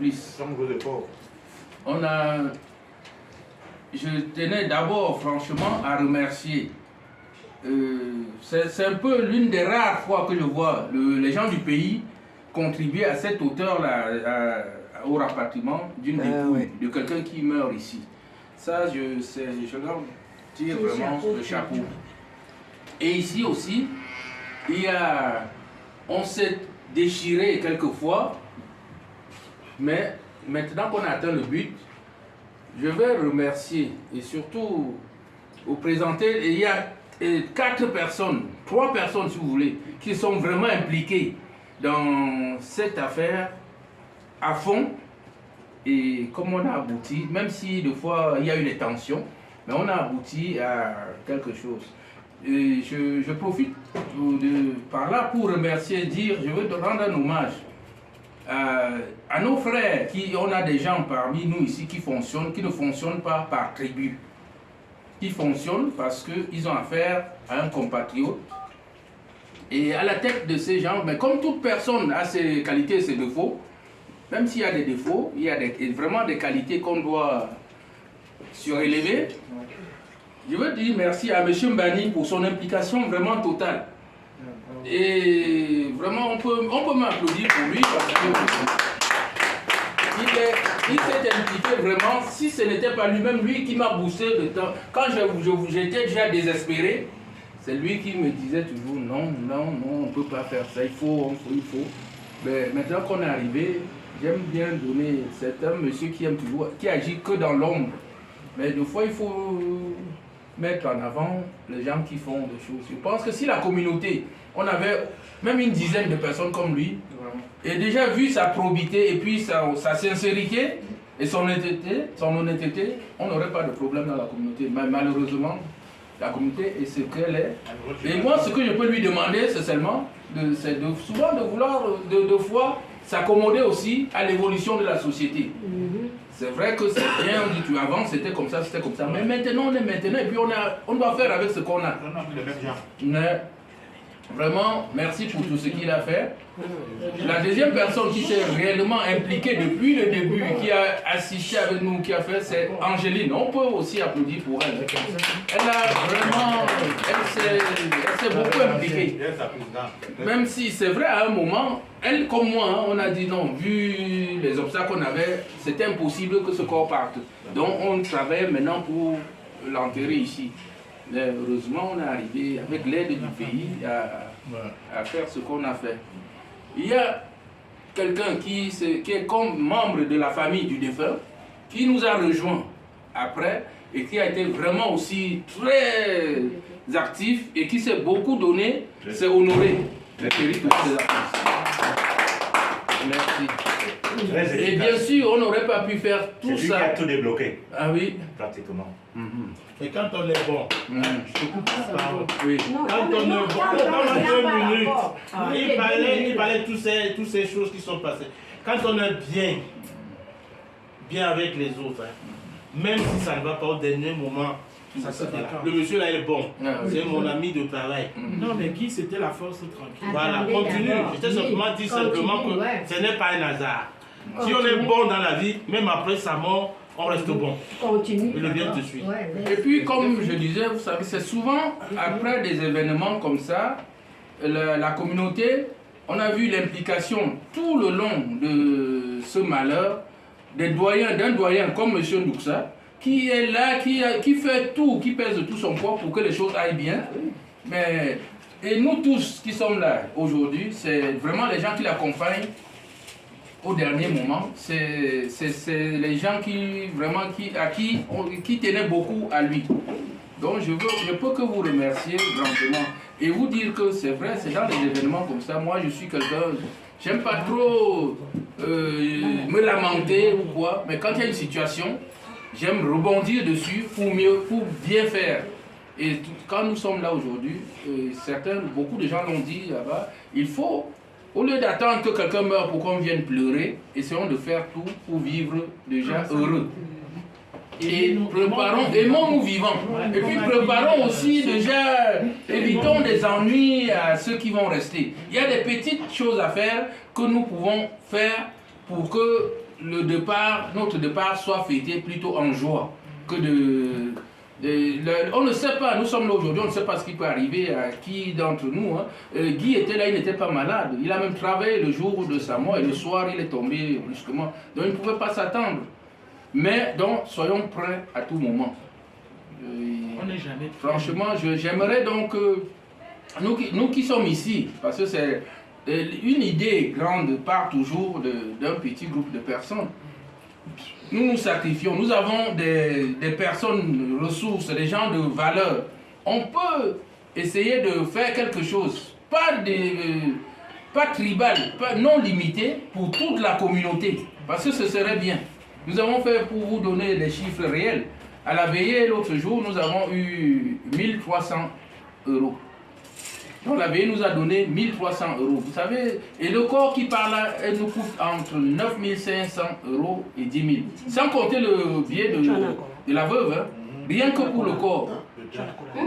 complices. Je tenais d'abord franchement à remercier. C'est un peu l'une des rares fois que je vois les gens du pays contribuer à cette hauteur-là, au rapatriement d'une dépouille, de quelqu'un qui meurt ici. Ça, je leur tire vraiment le chapeau. Et ici aussi, on s'est déchiré quelquefois, mais maintenant qu'on a atteint le but, je vais remercier et surtout vous présenter. Il y a 4 personnes, 3 personnes si vous voulez, qui sont vraiment impliquées dans cette affaire à fond. Et comme on a abouti, même si des fois il y a eu des tensions, mais on a abouti à quelque chose. Et je profite par là pour remercier, je veux rendre un hommage à nos frères. On a des gens parmi nous ici qui ne fonctionnent pas par tribu, qui fonctionnent parce qu'ils ont affaire à un compatriote. Et à la tête de ces gens, mais comme toute personne a ses qualités et ses défauts, même s'il y a des défauts, il y a vraiment des qualités qu'on doit surélever. Je veux dire merci à M. Mbani pour son implication vraiment totale. Et vraiment, on peut m'applaudir pour lui parce qu'il s'est impliqué vraiment. Si ce n'était pas lui-même, lui qui m'a boosté de temps, quand j'étais déjà désespéré, c'est lui qui me disait toujours non, on ne peut pas faire ça, il faut. Mais maintenant qu'on est arrivé, j'aime bien donner, c'est un monsieur qui agit que dans l'ombre. Mais des fois, il faut mettre en avant les gens qui font des choses. Je pense que si la communauté, on avait même une dizaine de personnes comme lui, et déjà vu sa probité et puis sa sincérité et son honnêteté, on n'aurait pas de problème dans la communauté. Mais malheureusement, la communauté est ce qu'elle est. Et moi, ce que je peux lui demander, c'est seulement souvent de vouloir, de fois, s'accommoder aussi à l'évolution de la société. C'est vrai que c'est bien, on dit tu avances, c'était comme ça, mais maintenant on est maintenant et puis on doit faire avec ce qu'on a. Mais vraiment, merci pour tout ce qu'il a fait. La deuxième personne qui s'est réellement impliquée depuis le début, qui a assisté avec nous, qui a fait, c'est Angéline. On peut aussi applaudir pour elle. Elle a vraiment, elle s'est beaucoup impliquée. Même si c'est vrai, à un moment, elle comme moi, on a dit non, vu les obstacles qu'on avait, c'était impossible que ce corps parte. Donc on travaille maintenant pour l'enterrer ici. Mais heureusement, on est arrivé avec l'aide du pays à faire ce qu'on a fait. Il y a quelqu'un qui est comme membre de la famille du défunt, qui nous a rejoints après et qui a été vraiment aussi très actif et qui s'est beaucoup donné, c'est Honoré. Merci. Et bien sûr, on n'aurait pas pu faire tout ça. C'est lui qui a tout débloqué. Ah oui. Pratiquement. Et quand on est bon, oui. Quand on est bon, dans 2 minutes, il parlait toutes ces choses qui sont passées. Quand on est bien avec les autres, même si ça ne va pas au dernier moment, le monsieur là est bon, c'est mon ami de travail. Non, mais qui c'était la force tranquille? Voilà, continue. Je t'ai simplement dit simplement que ce n'est pas un hasard. Si on est bon dans la vie, même après sa mort, on reste bon. Continue. Il vient te suivre. Et puis, comme je disais, vous savez, c'est souvent après des événements comme ça, la communauté, on a vu l'implication tout le long de ce malheur d'un doyen comme M. Ndouksa, qui est là, qui fait tout, qui pèse tout son poids pour que les choses aillent bien. Et nous tous qui sommes là aujourd'hui, c'est vraiment les gens qui l'accompagnent au dernier moment. C'est les gens qui tenaient beaucoup à lui. Donc je peux que vous remercier grandement et vous dire que c'est vrai, c'est dans des événements comme ça. Moi je suis quelqu'un, j'aime pas trop me lamenter ou quoi, mais quand il y a une situation, j'aime rebondir dessus pour bien faire. Et quand nous sommes là aujourd'hui, beaucoup de gens l'ont dit là-bas, il faut, au lieu d'attendre que quelqu'un meure pour qu'on vienne pleurer, essayons de faire tout pour vivre déjà heureux. Et aimons-nous vivants. Et puis préparons aussi déjà, évitons des ennuis à ceux qui vont rester. Il y a des petites choses à faire que nous pouvons faire pour que notre départ soit fêté plutôt en joie que on ne sait pas, nous sommes là aujourd'hui, on ne sait pas ce qui peut arriver à qui d'entre nous. Hein. Guy était là, il n'était pas malade. Il a même travaillé le jour de sa mort et le soir, il est tombé brusquement. Donc, il ne pouvait pas s'attendre. Mais donc, soyons prêts à tout moment. On n'est jamais prêt. Franchement, j'aimerais donc, nous qui sommes ici, parce que c'est une idée grande part toujours d'un petit groupe de personnes. Nous nous sacrifions, nous avons des personnes ressources, des gens de valeur. On peut essayer de faire quelque chose, pas tribal, non limité, pour toute la communauté, parce que ce serait bien. Nous avons fait, pour vous donner des chiffres réels, à la veillée l'autre jour, nous avons eu 1300 €. Donc la veillée nous a donné 1300 €. Vous savez, et le corps qui parle là, elle nous coûte entre 9500 € et 10 000. Sans compter le billet de la veuve, hein. Rien que pour le corps.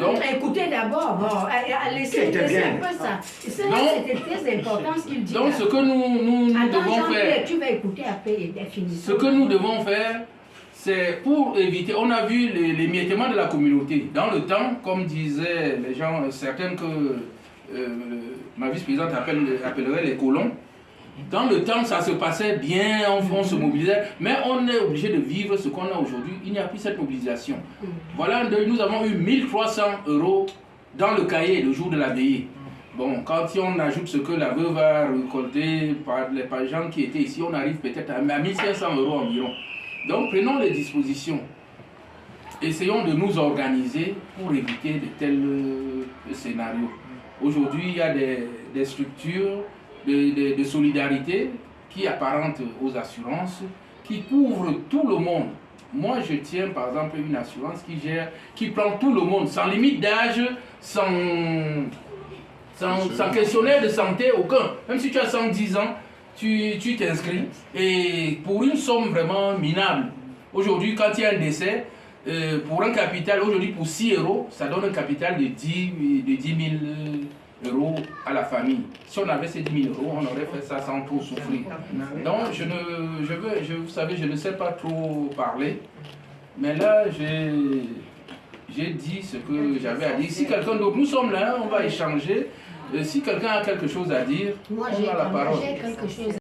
Donc, écoutez d'abord, laissez un peu ça. C'était très important ce qu'il dit. Donc ce que nous devons faire, tu vas écouter après définitivement. Ce que nous devons faire, c'est pour éviter, on a vu l'émiettement de la communauté. Dans le temps, comme disaient les gens, certains que ma vice-présidente appellerait les colons, dans le temps, ça se passait bien, on se mobilisait, mais on est obligé de vivre ce qu'on a aujourd'hui. Il n'y a plus cette mobilisation. Voilà, nous avons eu 1300 € dans le cahier le jour de la veillée. Bon, quand on ajoute ce que la veuve a récolté par les gens qui étaient ici, on arrive peut-être à 1500 € environ. Donc, prenons les dispositions. Essayons de nous organiser pour éviter de tels scénarios. Aujourd'hui, il y a des structures de solidarité qui apparentent aux assurances, qui couvrent tout le monde. Moi, je tiens par exemple une assurance qui prend tout le monde, sans limite d'âge, sans questionnaire de santé aucun. Même si tu as 110 ans, tu t'inscris et pour une somme vraiment minable. Aujourd'hui, quand il y a un décès, pour un capital, aujourd'hui pour 6 €, ça donne un capital de 10 000 € à la famille. Si on avait ces 10 000 €, on aurait fait ça sans trop souffrir. Donc, vous savez, je ne sais pas trop parler, mais là, j'ai dit ce que j'avais à dire. Si quelqu'un d'autre, nous sommes là, on va échanger. Si quelqu'un a quelque chose à dire, moi, on a la parole. J'ai quelque chose